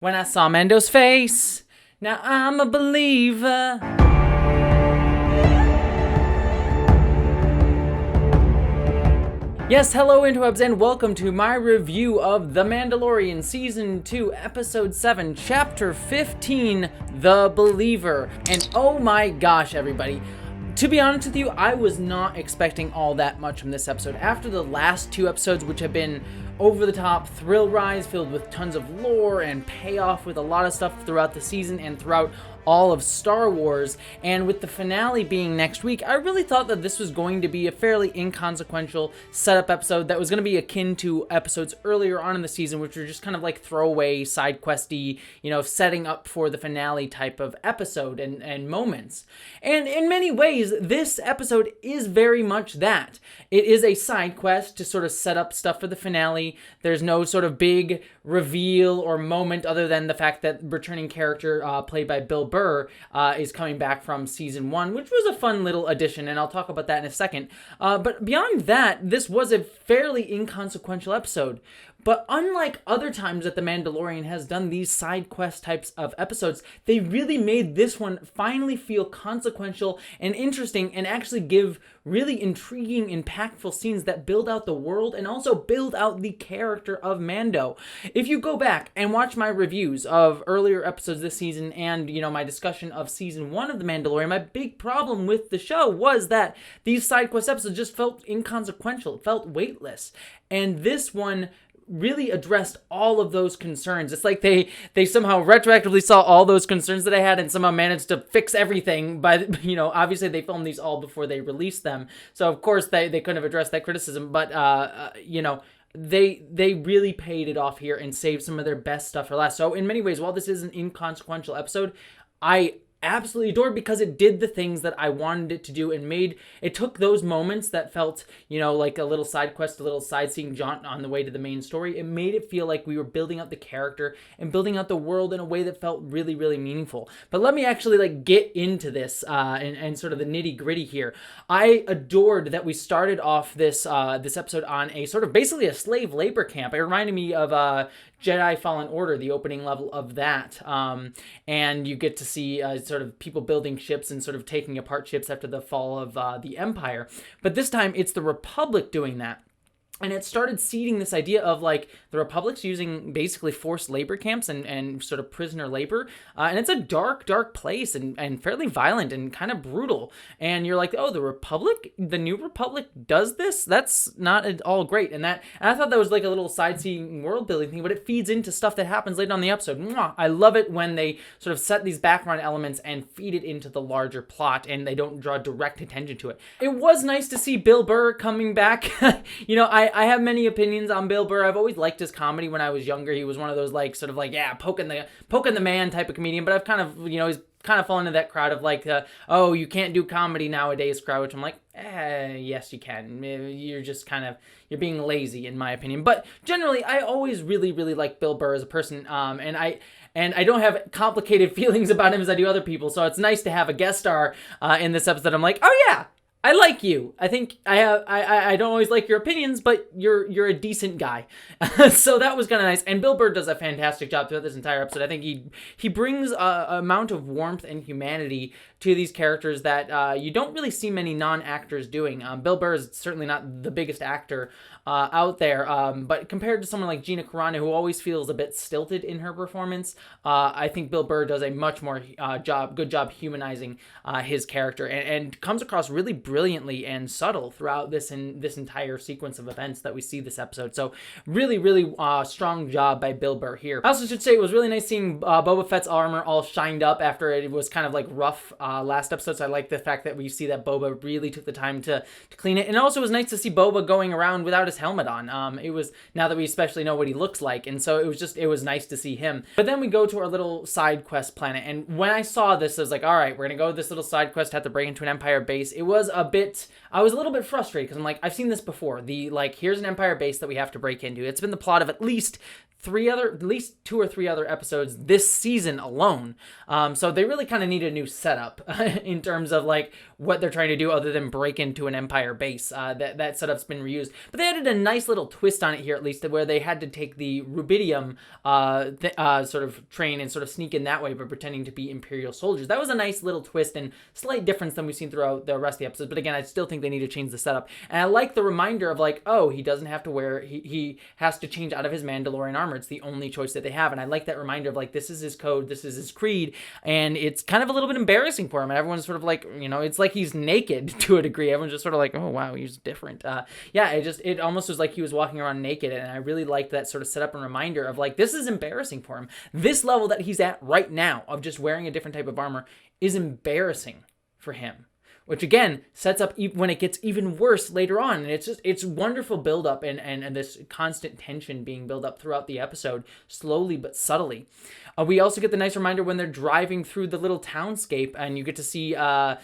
When I saw Mando's face, now I'm a believer. Yes, hello interwebs, and welcome to my review of The Mandalorian Season 2, Episode 7, Chapter 15, The Believer. And oh my gosh, everybody. To be honest with you, I was not expecting all that much from this episode. After the last two episodes, which have been over-the-top thrill rides filled with tons of lore and payoff with a lot of stuff throughout the season and throughout all of Star Wars, and with the finale being next week, I really thought that this was going to be a fairly inconsequential setup episode that was going to be akin to episodes earlier on in the season, which were just kind of like throwaway, side questy, setting up for the finale type of episode and moments. And in many ways, this episode is very much that. It is a side quest to sort of set up stuff for the finale. There's no sort of big reveal or moment other than the fact that returning character played by Bill Burr is coming back from season 1, which was a fun little addition, and I'll talk about that in a second. But beyond that, this was a fairly inconsequential episode. But unlike other times that The Mandalorian has done these side quest types of episodes, they really made this one finally feel consequential and interesting and actually give really intriguing, impactful scenes that build out the world and also build out the character of Mando. If you go back and watch my reviews of earlier episodes this season and, my discussion of season 1 of The Mandalorian, my big problem with the show was that these side quest episodes just felt inconsequential. It felt weightless. And this one really addressed all of those concerns. It's like they somehow retroactively saw all those concerns that I had and somehow managed to fix everything by, obviously they filmed these all before they released them. So of course they couldn't have addressed that criticism, but they really paid it off here and saved some of their best stuff for last. So in many ways, while this is an inconsequential episode, I absolutely adored because it did the things that I wanted it to do and it took those moments that felt, like a little side quest, a little side scene jaunt on the way to the main story. It made it feel like we were building out the character and building out the world in a way that felt really, really meaningful. But let me actually get into this and sort of the nitty gritty here. I adored that we started off this episode on a sort of basically a slave labor camp. It reminded me of Jedi Fallen Order, the opening level of that. And you get to see sort of people building ships and sort of taking apart ships after the fall of the Empire. But this time it's the Republic doing that. And it started seeding this idea of the Republic's using basically forced labor camps and sort of prisoner labor. And it's a dark, dark place and fairly violent and kind of brutal. And you're like, oh, the new Republic does this? That's not at all great. And I thought that was like a little side-seeing world building thing, but it feeds into stuff that happens later on in the episode. Mwah! I love it when they sort of set these background elements and feed it into the larger plot and they don't draw direct attention to it. It was nice to see Bill Burr coming back. I have many opinions on Bill Burr. I've always liked his comedy when I was younger. He was one of those poking the man type of comedian, but I've kind of, he's kind of fallen into that crowd of oh, you can't do comedy nowadays crowd, which I'm like, yes, you can. You're just you're being lazy in my opinion. But generally, I always really, really like Bill Burr as a person. And I don't have complicated feelings about him as I do other people. So it's nice to have a guest star in this episode. I'm like, oh yeah, I like you. I think I don't always like your opinions, but you're a decent guy. So that was kind of nice. And Bill Burr does a fantastic job throughout this entire episode. I think he brings a amount of warmth and humanity to these characters that you don't really see many non-actors doing. Bill Burr is certainly not the biggest actor out there, but compared to someone like Gina Carano, who always feels a bit stilted in her performance, I think Bill Burr does a much more good job humanizing his character and comes across really brilliantly and subtle throughout this entire sequence of events that we see this episode. So really, really strong job by Bill Burr here. I also should say it was really nice seeing Boba Fett's armor all shined up after it was kind of rough last episode. So I like the fact that we see that Boba really took the time to clean it. And it also was nice to see Boba going around without his helmet on. It was, now that we especially know what he looks like, and so it was nice to see him. But then we go to our little side quest planet, and when I saw this, I was like, all right, we're gonna go to this little side quest, have to break into an Empire base. It was a bit I was a little bit frustrated because I'm like, I've seen this before. Here's an Empire base that we have to break into. It's been the plot of at least two or three other episodes this season alone. So they really kind of need a new setup in terms of like what they're trying to do other than break into an Empire base. That setup's been reused, but they added a nice little twist on it here, at least, where they had to take the rubidium sort of train and sort of sneak in that way, but pretending to be Imperial soldiers. That was a nice little twist and slight difference than we've seen throughout the rest of the episodes. But again, I still think they need to change the setup. And I like the reminder of like, oh, he doesn't have to wear, he has to change out of his Mandalorian armor. It's the only choice that they have. And I like that reminder of like, this is his code, this is his creed. And it's kind of a little bit embarrassing for him. And everyone's sort of like, it's like he's naked to a degree. Everyone's just sort of like, oh, wow, he's different. It almost was like he was walking around naked. And I really liked that sort of setup and reminder of like, this is embarrassing for him. This level that he's at right now of just wearing a different type of armor is embarrassing for him. Which again sets up when it gets even worse later on. And it's wonderful build up and this constant tension being built up throughout the episode, slowly but subtly. We also get the nice reminder when they're driving through the little townscape and you get to see, I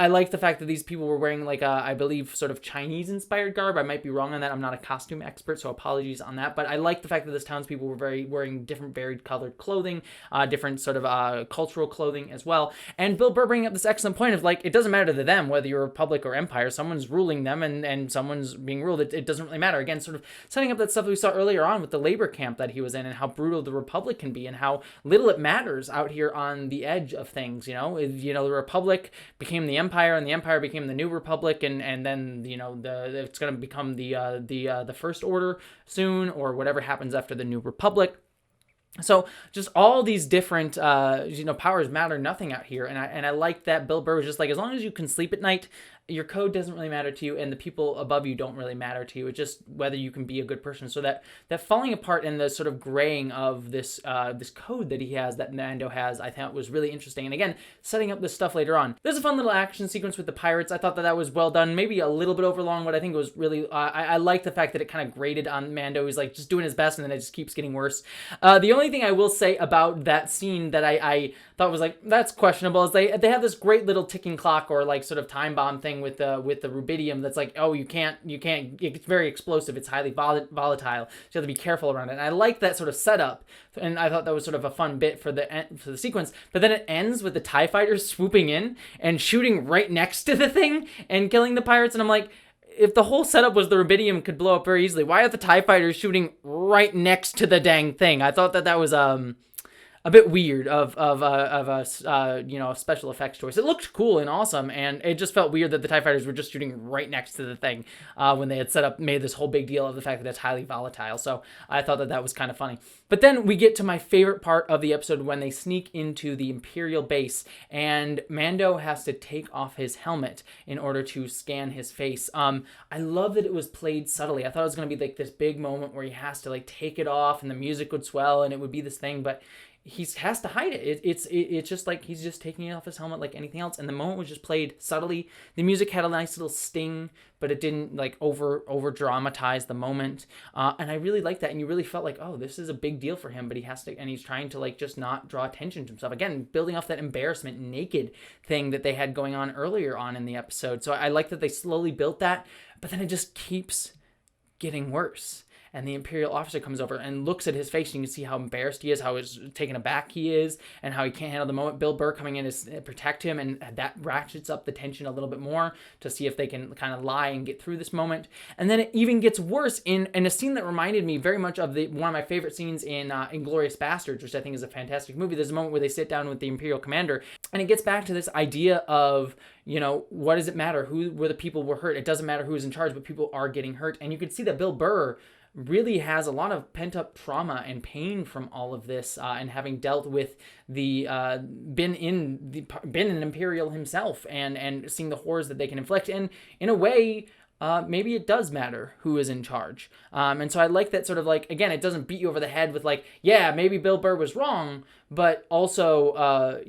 like the fact that these people were wearing like I believe sort of Chinese inspired garb. I might be wrong on that. I'm not a costume expert, so apologies on that. But I like the fact that this townspeople were wearing different varied colored clothing, different sort of cultural clothing as well. And Bill Burr bringing up this excellent point of like, it doesn't matter to them whether you're Republic or Empire. Someone's ruling them and someone's being ruled. It doesn't really matter. Again, sort of setting up that stuff that we saw earlier on with the labor camp that he was in and how brutal the Republic can be and how little it matters out here on the edge of things. The Republic became the Empire and the Empire became the New Republic and then it's going to become the First Order soon, or whatever happens after the New Republic. So just all these different, powers matter nothing out here. And I like that Bill Burr was just like, as long as you can sleep at night, your code doesn't really matter to you, and the people above you don't really matter to you. It's just whether you can be a good person. So that falling apart and the sort of graying of this code that he has, that Mando has, I thought was really interesting. And again, setting up this stuff later on. There's a fun little action sequence with the pirates. I thought that was well done. Maybe a little bit overlong, but I think it was really, I like the fact that it kind of grated on Mando. He's like just doing his best, and then it just keeps getting worse. The only thing I will say about that scene that I thought was like, that's questionable, is they have this great little ticking clock or like sort of time bomb thing with the rubidium that's like, oh, you can't, it's very explosive, it's highly volatile, so you have to be careful around it. And I like that sort of setup, and I thought that was sort of a fun bit for the sequence. But then it ends with the TIE fighters swooping in and shooting right next to the thing and killing the pirates, and I'm like, if the whole setup was the rubidium could blow up very easily, why are the TIE fighters shooting right next to the dang thing? I thought that was a bit weird of a special effects choice. It looked cool and awesome, and it just felt weird that the TIE fighters were just shooting right next to the thing when they had made this whole big deal of the fact that it's highly volatile. So I thought that was kind of funny. But then we get to my favorite part of the episode when they sneak into the Imperial base and Mando has to take off his helmet in order to scan his face. I love that it was played subtly. I thought it was going to be like this big moment where he has to like take it off and the music would swell and it would be this thing, but he has to hide it. It's just like he's just taking off his helmet like anything else, and the moment was just played subtly. The music had a nice little sting, but it didn't like over dramatize the moment, and I really liked that. And you really felt like, oh, this is a big deal for him, but he has to, and he's trying to like just not draw attention to himself. Again, building off that embarrassment, naked thing that they had going on earlier on in the episode. So I like that they slowly built that, but then it just keeps getting worse. And the Imperial officer comes over and looks at his face, and you can see how embarrassed he is, how taken aback he is, and how he can't handle the moment. Bill Burr coming in to protect him, and that ratchets up the tension a little bit more to see if they can kind of lie and get through this moment. And then it even gets worse in a scene that reminded me very much of one of my favorite scenes in Inglourious Basterds, which I think is a fantastic movie. There's a moment where they sit down with the Imperial commander, and it gets back to this idea of, what does it matter? Who were the people were hurt? It doesn't matter who's in charge, but people are getting hurt. And you can see that Bill Burr really has a lot of pent-up trauma and pain from all of this, and having dealt with been an Imperial himself, and seeing the horrors that they can inflict. And in a way, maybe it does matter who is in charge. And so I like that sort of like, again, it doesn't beat you over the head with like, yeah, maybe Bill Burr was wrong, but also,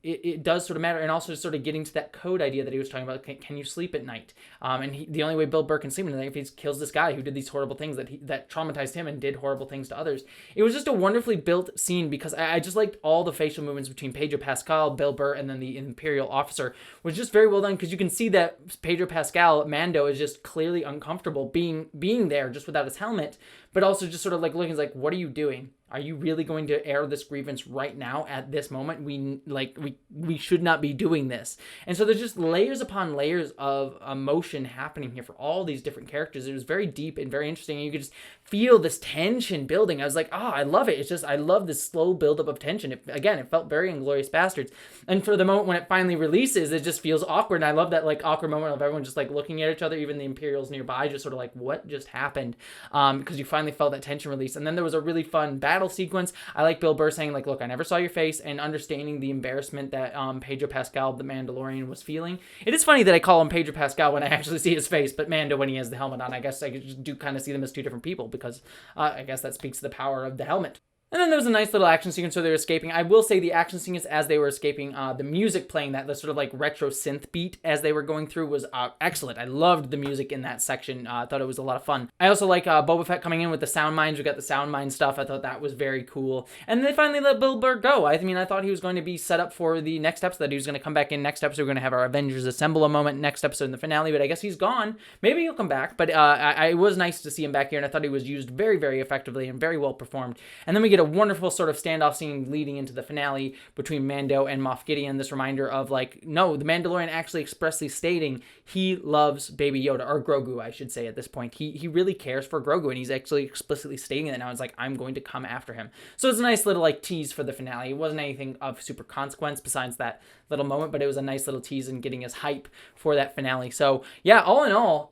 it does sort of matter. And also sort of getting to that code idea that he was talking about. Can you sleep at night? The only way Bill Burr can sleep at night if he kills this guy who did these horrible things that traumatized him and did horrible things to others. It was just a wonderfully built scene because I just liked all the facial movements between Pedro Pascal, Bill Burr, and then the Imperial officer was just very well done, because you can see that Pedro Pascal, Mando, is just clearly uncomfortable being there just without his helmet, but also just sort of like looking like, what are you doing? Are you really going to air this grievance right now at this moment? We should not be doing this. And so there's just layers upon layers of emotion happening here for all these different characters. It was very deep and very interesting. And you could just feel this tension building. I was like, I love it. It's just, I love this slow buildup of tension. It felt very Inglourious Bastards. And for the moment when it finally releases, it just feels awkward. And I love that like awkward moment of everyone just like looking at each other, even the Imperials nearby, just sort of like, what just happened? Because you finally felt that tension release. And then there was a really fun battle sequence. I like Bill Burr saying like, look, I never saw your face, and understanding the embarrassment that Pedro Pascal, the Mandalorian, was feeling. It is funny that I call him Pedro Pascal when I actually see his face, but Mando when he has the helmet on. I guess I do kind of see them as two different people, because I guess that speaks to the power of the helmet. And then there was a nice little action sequence where they were escaping. I will say the action sequence as they were escaping, the music playing, the sort of like retro synth beat as they were going through was excellent. I loved the music in that section. I thought it was a lot of fun. I also like Boba Fett coming in with the sound mines. We got the sound mine stuff. I thought that was very cool. And they finally let Bill Burr go. I thought he was going to be set up for the next episode, that he was going to come back in next episode. We're going to have our Avengers Assemble a moment next episode in the finale, but I guess he's gone. Maybe he'll come back, but it was nice to see him back here, and I thought he was used very, very effectively and very well performed. And then we get a wonderful sort of standoff scene leading into the finale between Mando and Moff Gideon. This reminder of like, no, the Mandalorian actually expressly stating he loves Baby Yoda, or Grogu, I should say at this point. He really cares for Grogu, and he's actually explicitly stating it now. It's like, I'm going to come after him. So it's a nice little like tease for the finale. It wasn't anything of super consequence besides that little moment, but it was a nice little tease and getting us hype for that finale. So yeah, all in all,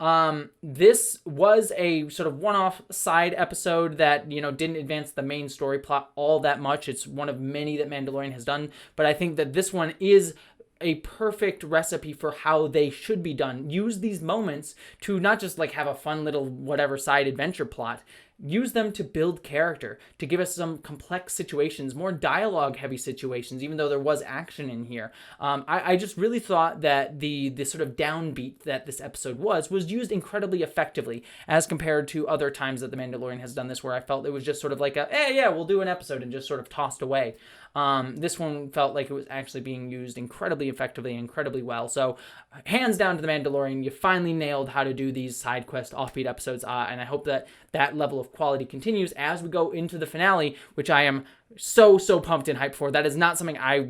this was a sort of one-off side episode that, didn't advance the main story plot all that much. It's one of many that Mandalorian has done, but I think that this one is a perfect recipe for how they should be done. Use these moments to not just like have a fun little whatever side adventure plot. Use them to build character, to give us some complex situations, more dialogue-heavy situations, even though there was action in here. I just really thought that the sort of downbeat that this episode was used incredibly effectively as compared to other times that The Mandalorian has done this, where I felt it was just sort of like we'll do an episode, and just sort of tossed away. This one felt like it was actually being used incredibly effectively and incredibly well. So hands down to The Mandalorian, you finally nailed how to do these side quest offbeat episodes, and I hope that that level of quality continues as we go into the finale, which I am so pumped and hyped for. That is not something I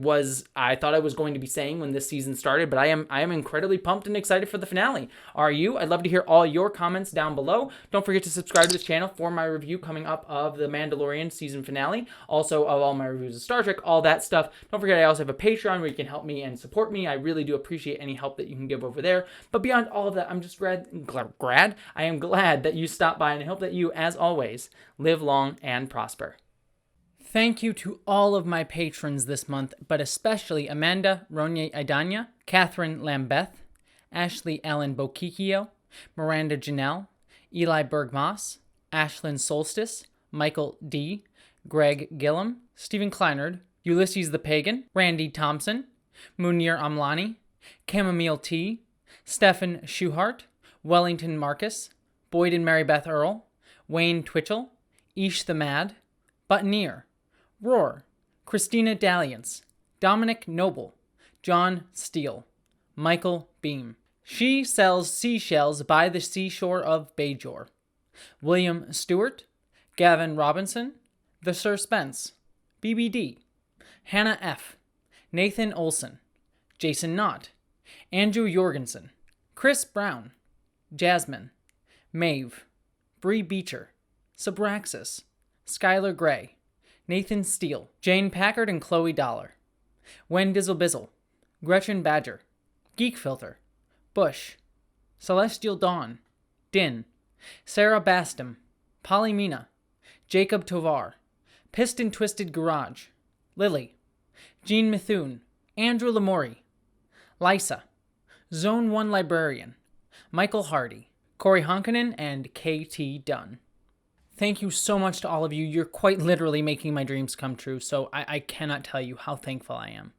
thought I was going to be saying when this season started, but I am incredibly pumped and excited for the finale. Are you? I'd love to hear all your comments down below. Don't forget to subscribe to this channel for my review coming up of the Mandalorian season finale, also of all my reviews of Star Trek, all that stuff. Don't forget I also have a Patreon where you can help me and support me. I really do appreciate any help that you can give over there. But beyond all of that, I'm just I am glad that you stopped by, and I hope that you, as always, live long and prosper. Thank you to all of my patrons this month, but especially Amanda Ronye Idanya, Catherine Lambeth, Ashley Ellen Bokikio, Miranda Janelle, Eli Bergmoss, Ashlyn Solstice, Michael D., Greg Gillum, Stephen Kleinard, Ulysses the Pagan, Randy Thompson, Munir Amlani, Chamomile T., Stephen Schuhart, Wellington Marcus, Boyd and Mary Beth Earl, Wayne Twitchell, Ish the Mad, Buttoneer, Roar, Christina Dalliance, Dominic Noble, John Steele, Michael Beam. She sells seashells by the seashore of Bajor. William Stewart, Gavin Robinson, The Sir Spence, BBD, Hannah F., Nathan Olson, Jason Knott, Andrew Jorgensen, Chris Brown, Jasmine, Maeve, Bree Beecher, Subraxis, Skylar Gray, Nathan Steele, Jane Packard and Chloe Dollar, Wen Dizzle-Bizzle, Gretchen Badger, Geek Filter, Bush, Celestial Dawn, Din, Sarah Bastam, Polly Mina, Jacob Tovar, Piston Twisted Garage, Lily, Jean Mithun, Andrew Lamori, Lysa, Zone 1 Librarian, Michael Hardy, Corey Honkanen, and KT Dunn. Thank you so much to all of you. You're quite literally making my dreams come true, so I cannot tell you how thankful I am.